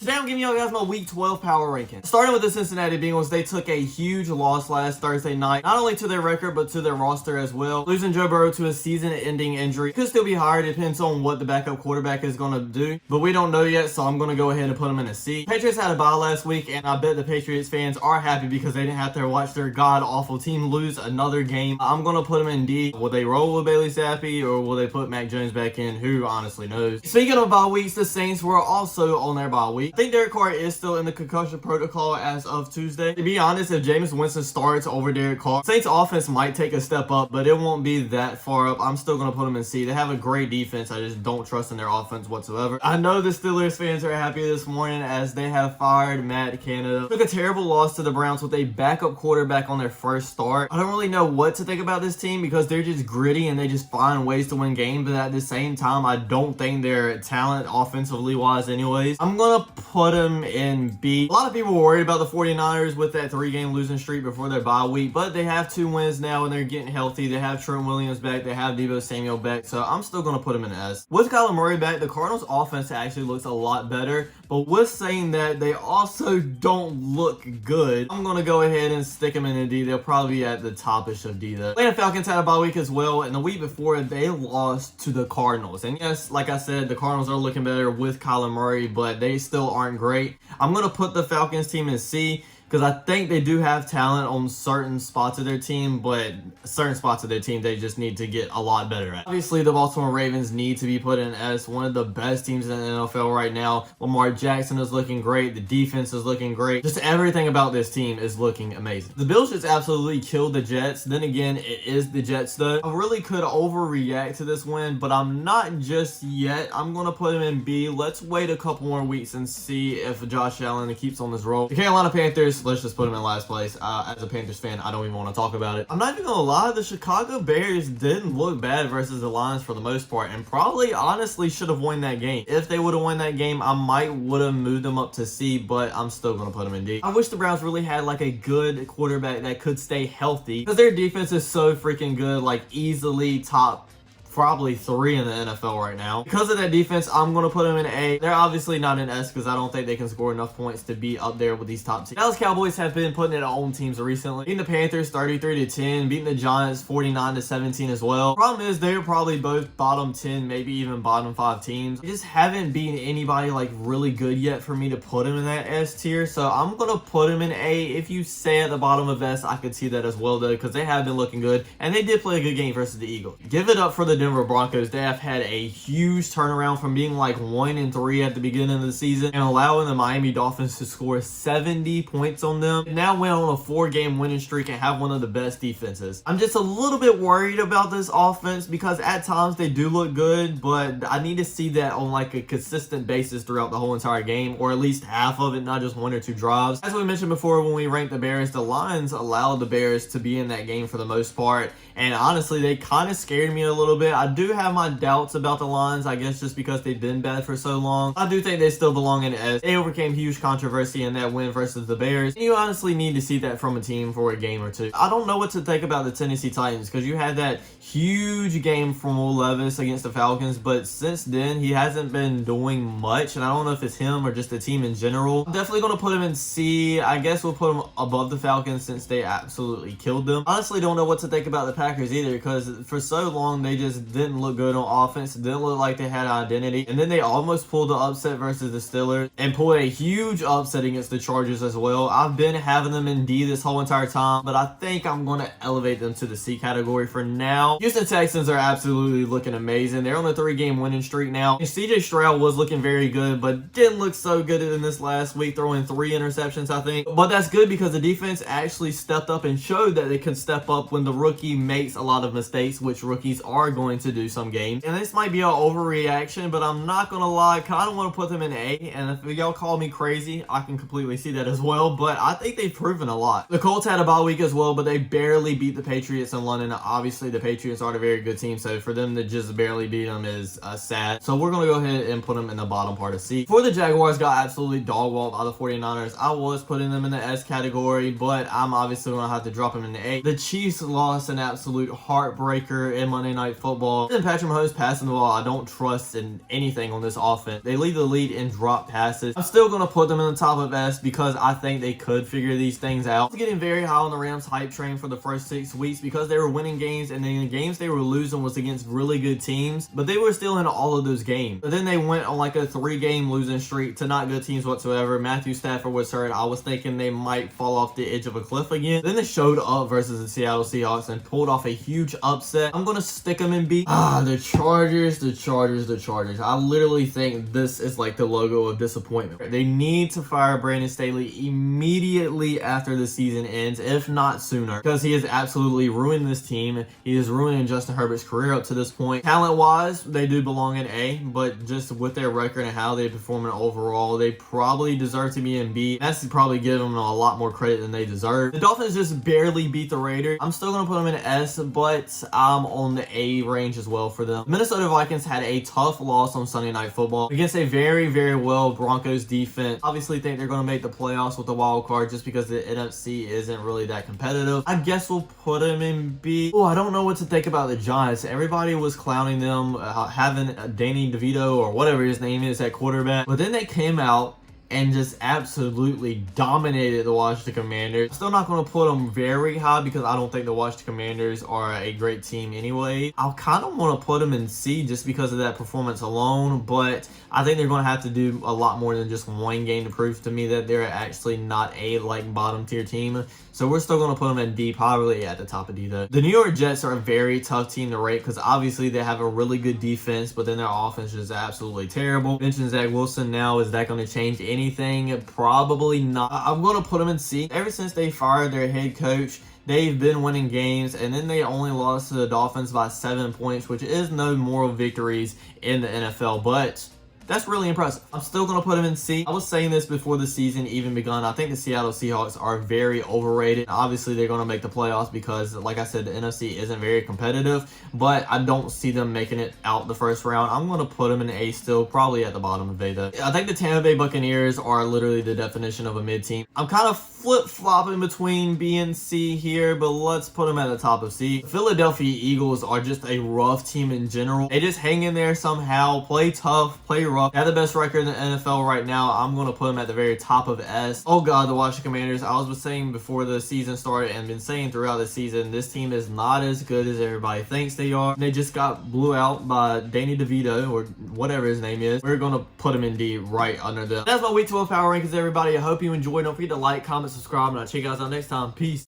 Today I'm giving y'all guys my Week 12 power ranking. Starting with the Cincinnati Bengals, they took a huge loss last Thursday night, not only to their record, but to their roster as well. Losing Joe Burrow to a season-ending injury. Could still be higher, depends on what the backup quarterback is going to do, but we don't know yet, so I'm going to go ahead and put them in a C. Patriots had a bye last week, and I bet the Patriots fans are happy because they didn't have to watch their god-awful team lose another game. I'm going to put them in D. Will they roll with Bailey Zappi, or will they put Mac Jones back in? Who honestly knows? Speaking of bye weeks, the Saints were also on their bye week. I think Derek Carr is still in the concussion protocol as of Tuesday. To be honest, if Jameis Winston starts over Derek Carr, Saints offense might take a step up, but it won't be that far up. I'm still going to put them in C. They have a great defense. I just don't trust in their offense whatsoever. I know the Steelers fans are happy this morning as they have fired Matt Canada. Took a terrible loss to the Browns with a backup quarterback on their first start. I don't really know what to think about this team because they're just gritty and they just find ways to win games, but at the same time, I don't think they're talent offensively wise anyways. I'm going to put them in B. A lot of people were worried about the 49ers with that 3-game losing streak before their bye week, but they have 2 wins now and they're getting healthy. They have Trent Williams back. They have Deebo Samuel back, so I'm still going to put them in S. With Kyler Murray back, the Cardinals offense actually looks a lot better, but with saying that, they also don't look good. I'm going to go ahead and stick them in a D. They'll probably be at the topish of D though. Atlanta Falcons had a bye week as well, and the week before they lost to the Cardinals. And yes, like I said, the Cardinals are looking better with Kyler Murray, but they still aren't great. I'm going to put the Falcons team in C because I think they do have talent on certain spots of their team, but certain spots of their team they just need to get a lot better at. Obviously, the Baltimore Ravens need to be put in S, one of the best teams in the NFL right now. Lamar Jackson is looking great. The defense is looking great. Just everything about this team is looking amazing. The Bills just absolutely killed the Jets. Then again, it is the Jets though. I really could overreact to this win, but I'm not just yet. I'm going to put him in B. Let's wait a couple more weeks and see if Josh Allen keeps on this roll. The Carolina Panthers, let's just put him in last place. As a Panthers fan, I don't even want to talk about it. I'm not even gonna lie, the Chicago Bears didn't look bad versus the Lions for the most part, and probably honestly should have won that game. If they would have won that game, I might would have moved them up to C, but I'm still gonna put them in D. I wish the Browns really had like a good quarterback that could stay healthy because their defense is so freaking good, like easily top probably 3 in the NFL right now. Because of that defense, I'm going to put them in A. They're obviously not in S because I don't think they can score enough points to be up there with these top teams. Dallas Cowboys have been putting in their own teams recently. Beating the Panthers 33-10, beating the Giants 49-17 as well. Problem is they're probably both bottom 10, maybe even bottom 5 teams. They just haven't beaten anybody like really good yet for me to put them in that S tier. So I'm going to put them in A. If you say at the bottom of S, I could see that as well though because they have been looking good and they did play a good game versus the Eagles. Give it up for the Denver Broncos. They have had a huge turnaround from being like 1-3 at the beginning of the season and allowing the Miami Dolphins to score 70 points on them. They now went on a 4-game winning streak and have one of the best defenses. I'm just a little bit worried about this offense because at times they do look good, but I need to see that on like a consistent basis throughout the whole entire game, or at least half of it, not just 1 or 2 drives. As we mentioned before when we ranked the Bears, the Lions allowed the Bears to be in that game for the most part, and honestly they kind of scared me a little bit. I do have my doubts about the Lions, I guess just because they've been bad for so long. I do think they still belong in S. They overcame huge controversy in that win versus the Bears. And you honestly need to see that from a team for a game or two. I don't know what to think about the Tennessee Titans because you had that huge game from Will Levis against the Falcons, but since then he hasn't been doing much, and I don't know if it's him or just the team in general. I'm definitely going to put him in C. I guess we'll put him above the Falcons since they absolutely killed them. Honestly don't know what to think about the Packers either because for so long they just didn't look good on offense. It didn't look like they had identity, and then they almost pulled the upset versus the Steelers and pulled a huge upset against the Chargers as well. I've been having them in D this whole entire time, but I think I'm going to elevate them to the C category for now. Houston Texans are absolutely looking amazing. They're on a 3-game winning streak now, and CJ Stroud was looking very good but didn't look so good in this last week, throwing 3 interceptions I think, but that's good because the defense actually stepped up and showed that they can step up when the rookie makes a lot of mistakes, which rookies are going to do some games. And this might be an overreaction, but I'm not gonna lie, I kind of want to put them in A, and if y'all call me crazy, I can completely see that as well, but I think they've proven a lot. The Colts had a bye week as well, but they barely beat the Patriots in London. Obviously the Patriots aren't a very good team, so for them to just barely beat them is sad. So we're gonna go ahead and put them in the bottom part of C. Before the Jaguars got absolutely dog walked by the 49ers, I was putting them in the S category, but I'm obviously gonna have to drop them in the A. The Chiefs lost an absolute heartbreaker in Monday Night Football. football. And Patrick Mahomes passing the ball, I don't trust in anything on this offense. They lead the lead in drop passes. I'm still going to put them in the top of S because I think they could figure these things out. I was getting very high on the Rams hype train for the first 6 weeks because they were winning games, and then the games they were losing was against really good teams, but they were still in all of those games. But then they went on like a 3-game losing streak to not good teams whatsoever. Matthew Stafford was hurt. I was thinking they might fall off the edge of a cliff again. Then they showed up versus the Seattle Seahawks and pulled off a huge upset. I'm gonna stick them in B. The Chargers, the Chargers, the Chargers. I literally think this is like the logo of disappointment. They need to fire Brandon Staley immediately after the season ends, if not sooner, because he has absolutely ruined this team. He is ruining Justin Herbert's career up to this point. Talent-wise, they do belong in A, but just with their record and how they perform overall, they probably deserve to be in B. That's probably giving them a lot more credit than they deserve. The Dolphins just barely beat the Raiders. I'm still going to put them in S, but I'm on the A range as well for them. Minnesota Vikings had a tough loss on Sunday Night Football against a very, very well Broncos defense. Obviously think they're going to make the playoffs with the wild card just because the NFC isn't really that competitive. I guess we'll put them in B. Oh, I don't know what to think about the Giants. Everybody was clowning them, having Danny DeVito or whatever his name is at quarterback, but then they came out and just absolutely dominated the Washington Commanders. Still not going to put them very high because I don't think the Washington Commanders are a great team anyway. I'll kind of want to put them in C just because of that performance alone, but I think they're going to have to do a lot more than just one game to prove to me that they're actually not a like bottom tier team. So we're still going to put them in D, probably at the top of D though. The New York Jets are a very tough team to rate because obviously they have a really good defense, but then their offense is absolutely terrible. Mentioned Zach Wilson now. Is that going to change anything? Probably not. I'm going to put them in C. Ever since they fired their head coach, they've been winning games, and then they only lost to the Dolphins by 7 points, which is no moral victories in the NFL, but that's really impressive. I'm still going to put them in C. I was saying this before the season even begun. I think the Seattle Seahawks are very overrated. Obviously, they're going to make the playoffs because, like I said, the NFC isn't very competitive, but I don't see them making it out the first round. I'm going to put them in A still, probably at the bottom of A though. I think the Tampa Bay Buccaneers are literally the definition of a mid-team. I'm kind of flip-flopping between B and C here, but let's put them at the top of C. Philadelphia Eagles are just a rough team in general. They just hang in there somehow, play tough, play rough. They have the best record in the NFL right now. I'm going to put them at the very top of S. Oh God, the Washington Commanders. I was saying before the season started and been saying throughout the season, this team is not as good as everybody thinks they are. They just got blew out by Danny DeVito or whatever his name is. We're going to put them in D right under them. That's my Week 12 Power Rankings, everybody. I hope you enjoyed. Don't forget to like, comment, subscribe, and I'll check you guys out next time. Peace.